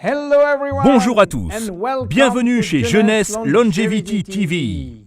Bonjour à tous, bienvenue chez Jeunesse Longevity TV.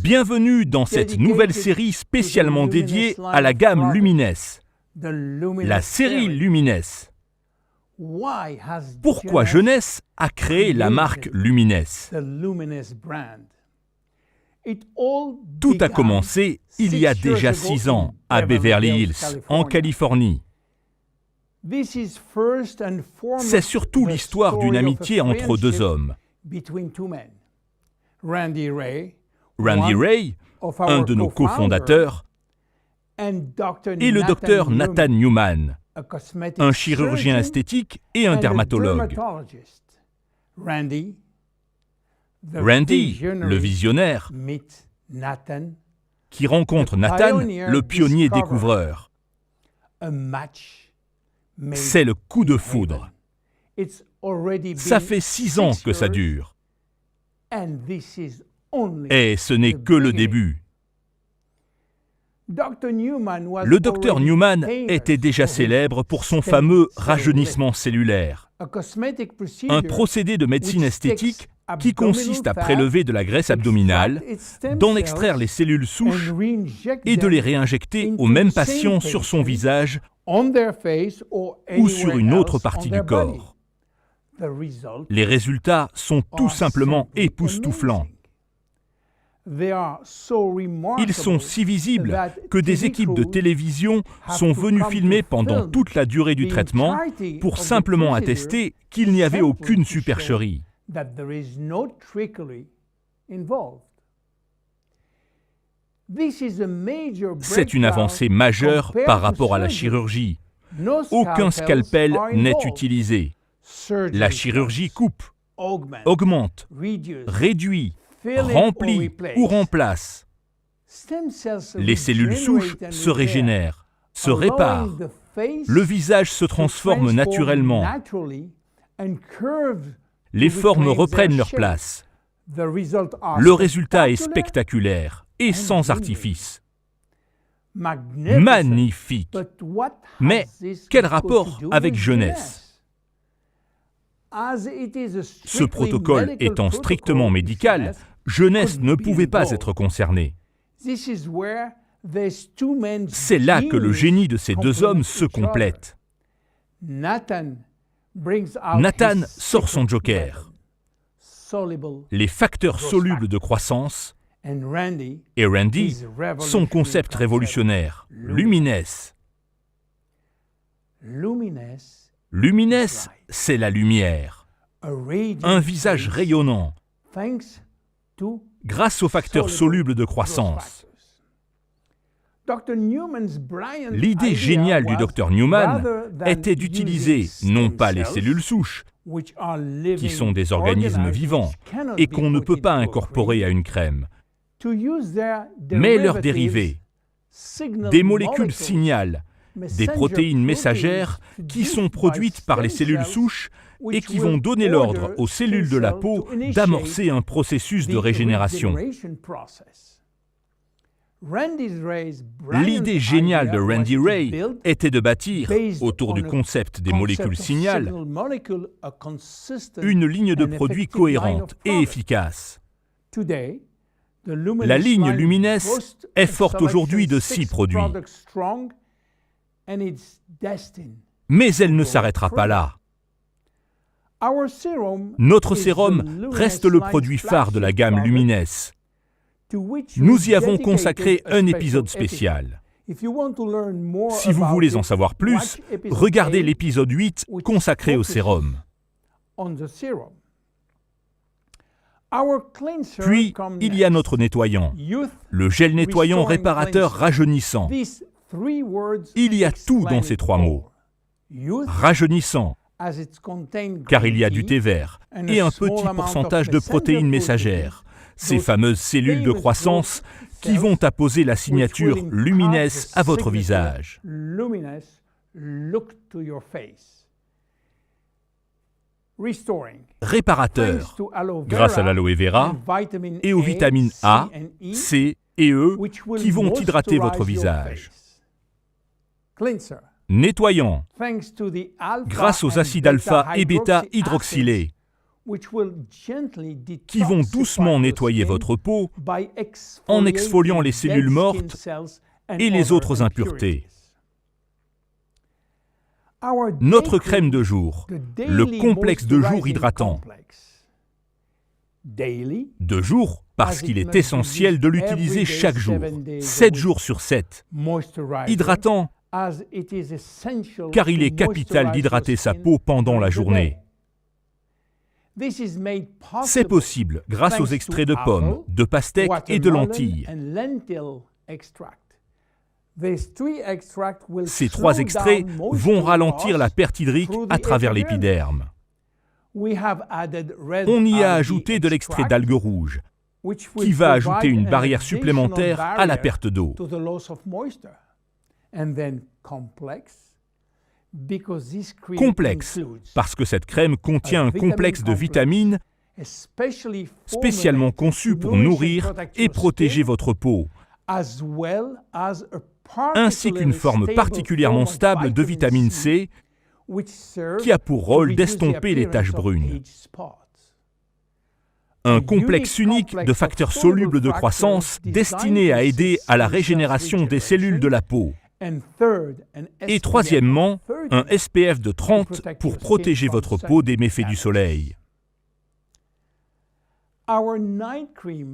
Bienvenue dans cette nouvelle série spécialement dédiée à la gamme Lumines, la série Lumines. Pourquoi Jeunesse a créé la marque Lumines? Tout a commencé il y a déjà 6 ans à Beverly Hills, en Californie. C'est surtout l'histoire d'une amitié entre deux hommes. Randy Ray, un de nos cofondateurs, et le docteur Nathan Newman, un chirurgien esthétique et un dermatologue. Randy, le visionnaire, qui rencontre Nathan, le pionnier découvreur. C'est le coup de foudre. Ça fait 6 ans que ça dure. Et ce n'est que le début. Le docteur Newman était déjà célèbre pour son fameux rajeunissement cellulaire, un procédé de médecine esthétique qui consiste à prélever de la graisse abdominale, d'en extraire les cellules souches et de les réinjecter au même patient sur son visage ou sur une autre partie du corps. Les résultats sont tout simplement époustouflants. Ils sont si visibles que des équipes de télévision sont venues filmer pendant toute la durée du traitement pour simplement attester qu'il n'y avait aucune supercherie. C'est une avancée majeure par rapport à la chirurgie. Aucun scalpel n'est utilisé. La chirurgie coupe, augmente, réduit, remplit ou remplace. Les cellules souches se régénèrent, se réparent. Le visage se transforme naturellement. Les formes reprennent leur place. Le résultat est spectaculaire et sans artifice. Magnifique. Mais quel rapport avec Jeunesse ? Ce protocole étant strictement médical, Jeunesse ne pouvait pas être concernée. C'est là que le génie de ces deux hommes se complète. Nathan sort son joker, les facteurs solubles de croissance, et Randy, son concept révolutionnaire, Lumines. Lumines, c'est la lumière, un visage rayonnant, grâce aux facteurs solubles de croissance. L'idée géniale du docteur Newman était d'utiliser non pas les cellules souches, qui sont des organismes vivants et qu'on ne peut pas incorporer à une crème, mais leurs dérivés, des molécules signal, des protéines messagères qui sont produites par les cellules souches et qui vont donner l'ordre aux cellules de la peau d'amorcer un processus de régénération. L'idée géniale de Randy Ray était de bâtir, autour du concept des molécules signal, une ligne de produits cohérente et efficace. La ligne Lumines est forte aujourd'hui de 6 produits. Mais elle ne s'arrêtera pas là. Notre sérum reste le produit phare de la gamme Lumines. Nous y avons consacré un épisode spécial. Si vous voulez en savoir plus, regardez l'épisode 8 consacré au sérum. Puis, il y a notre nettoyant, le gel nettoyant réparateur rajeunissant. Il y a tout dans ces trois mots. Rajeunissant, car il y a du thé vert et un petit pourcentage de protéines messagères, ces fameuses cellules de croissance qui vont apposer la signature Lumines à votre visage. Réparateur, grâce à l'aloe vera et aux vitamines A, C et E qui vont hydrater votre visage. Nettoyant, grâce aux acides alpha et bêta hydroxylés, qui vont doucement nettoyer votre peau en exfoliant les cellules mortes et les autres impuretés. Notre crème de jour, le complexe de jour hydratant. De jour, parce qu'il est essentiel de l'utiliser chaque jour, 7 jours sur 7. Hydratant, car il est capital d'hydrater sa peau pendant la journée. C'est possible grâce aux extraits de pommes, de pastèques et de lentilles. Ces 3 extraits vont ralentir la perte hydrique à travers l'épiderme. On y a ajouté de l'extrait d'algues rouges, qui va ajouter une barrière supplémentaire à la perte d'eau. Complexe, parce que cette crème contient un complexe de vitamines spécialement conçu pour nourrir et protéger votre peau, ainsi qu'une forme particulièrement stable de vitamine C qui a pour rôle d'estomper les taches brunes. Un complexe unique de facteurs solubles de croissance destiné à aider à la régénération des cellules de la peau. Et troisièmement, un SPF de 30 pour protéger votre peau des méfaits du soleil.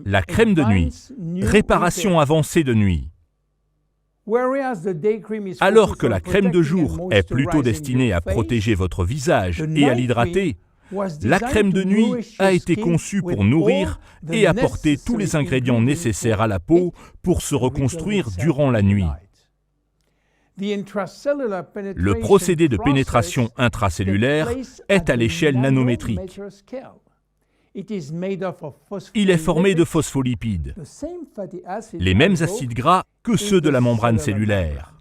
La crème de nuit, réparation avancée de nuit. Alors que la crème de jour est plutôt destinée à protéger votre visage et à l'hydrater, la crème de nuit a été conçue pour nourrir et apporter tous les ingrédients nécessaires à la peau pour se reconstruire durant la nuit. Le procédé de pénétration intracellulaire est à l'échelle nanométrique. Il est formé de phospholipides, les mêmes acides gras que ceux de la membrane cellulaire.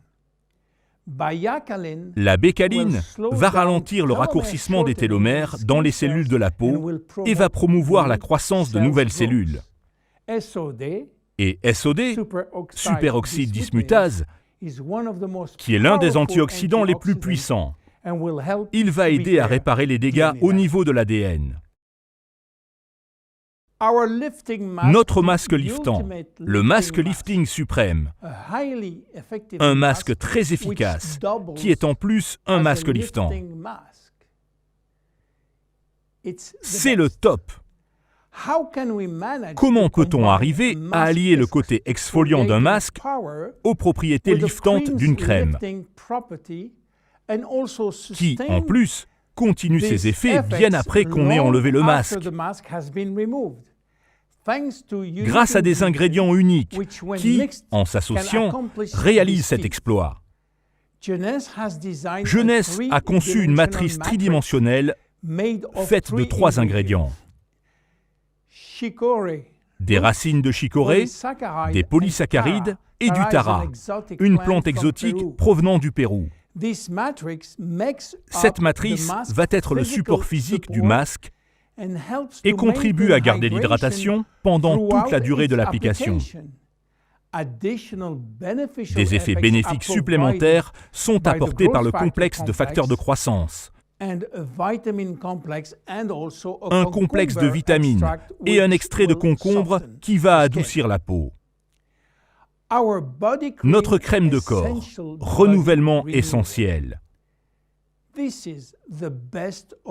La bécaline va ralentir le raccourcissement des télomères dans les cellules de la peau et va promouvoir la croissance de nouvelles cellules. Et SOD, superoxyde dismutase, qui est l'un des antioxydants les plus puissants. Il va aider à réparer les dégâts au niveau de l'ADN. Notre masque liftant, le masque lifting suprême, un masque très efficace, qui est en plus un masque liftant. C'est le top. Comment peut-on arriver à allier le côté exfoliant d'un masque aux propriétés liftantes d'une crème, qui, en plus, continue ses effets bien après qu'on ait enlevé le masque, grâce à des ingrédients uniques qui, en s'associant, réalisent cet exploit. Jeunesse a conçu une matrice tridimensionnelle faite de 3 ingrédients. Des racines de chicorée, des polysaccharides et du tara, une plante exotique provenant du Pérou. Cette matrice va être le support physique du masque et contribue à garder l'hydratation pendant toute la durée de l'application. Des effets bénéfiques supplémentaires sont apportés par le complexe de facteurs de croissance, un complexe de vitamines et un extrait de concombre qui va adoucir la peau. Notre crème de corps, renouvellement essentiel.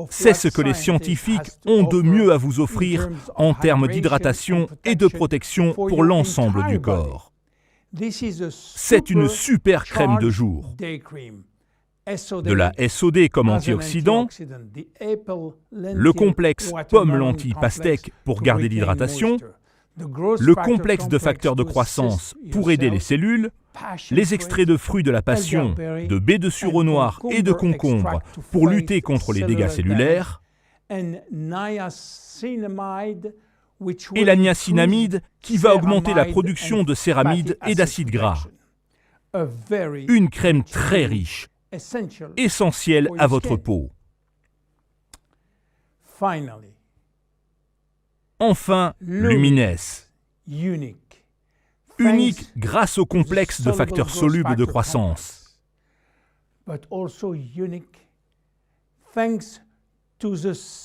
C'est ce que les scientifiques ont de mieux à vous offrir en termes d'hydratation et de protection pour l'ensemble du corps. C'est une super crème de jour. De la SOD comme antioxydant, le complexe pomme-lentille-pastèque pour garder l'hydratation, le complexe de facteurs de croissance pour aider les cellules, les extraits de fruits de la passion, de baies de sureau noir et de concombre pour lutter contre les dégâts cellulaires, et la niacinamide qui va augmenter la production de céramides et d'acides gras. Une crème très riche, essentielle à votre peau. Enfin, Lumines. Unique grâce au complexe de facteurs solubles de croissance.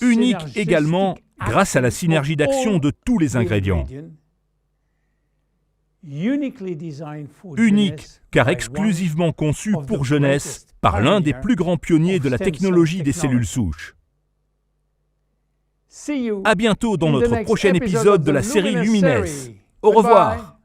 Unique également grâce à la synergie d'action de tous les ingrédients. Unique car exclusivement conçu pour jeunesse par l'un des plus grands pionniers de la technologie des cellules souches. À bientôt dans notre prochain épisode de la série Lumines. Au revoir.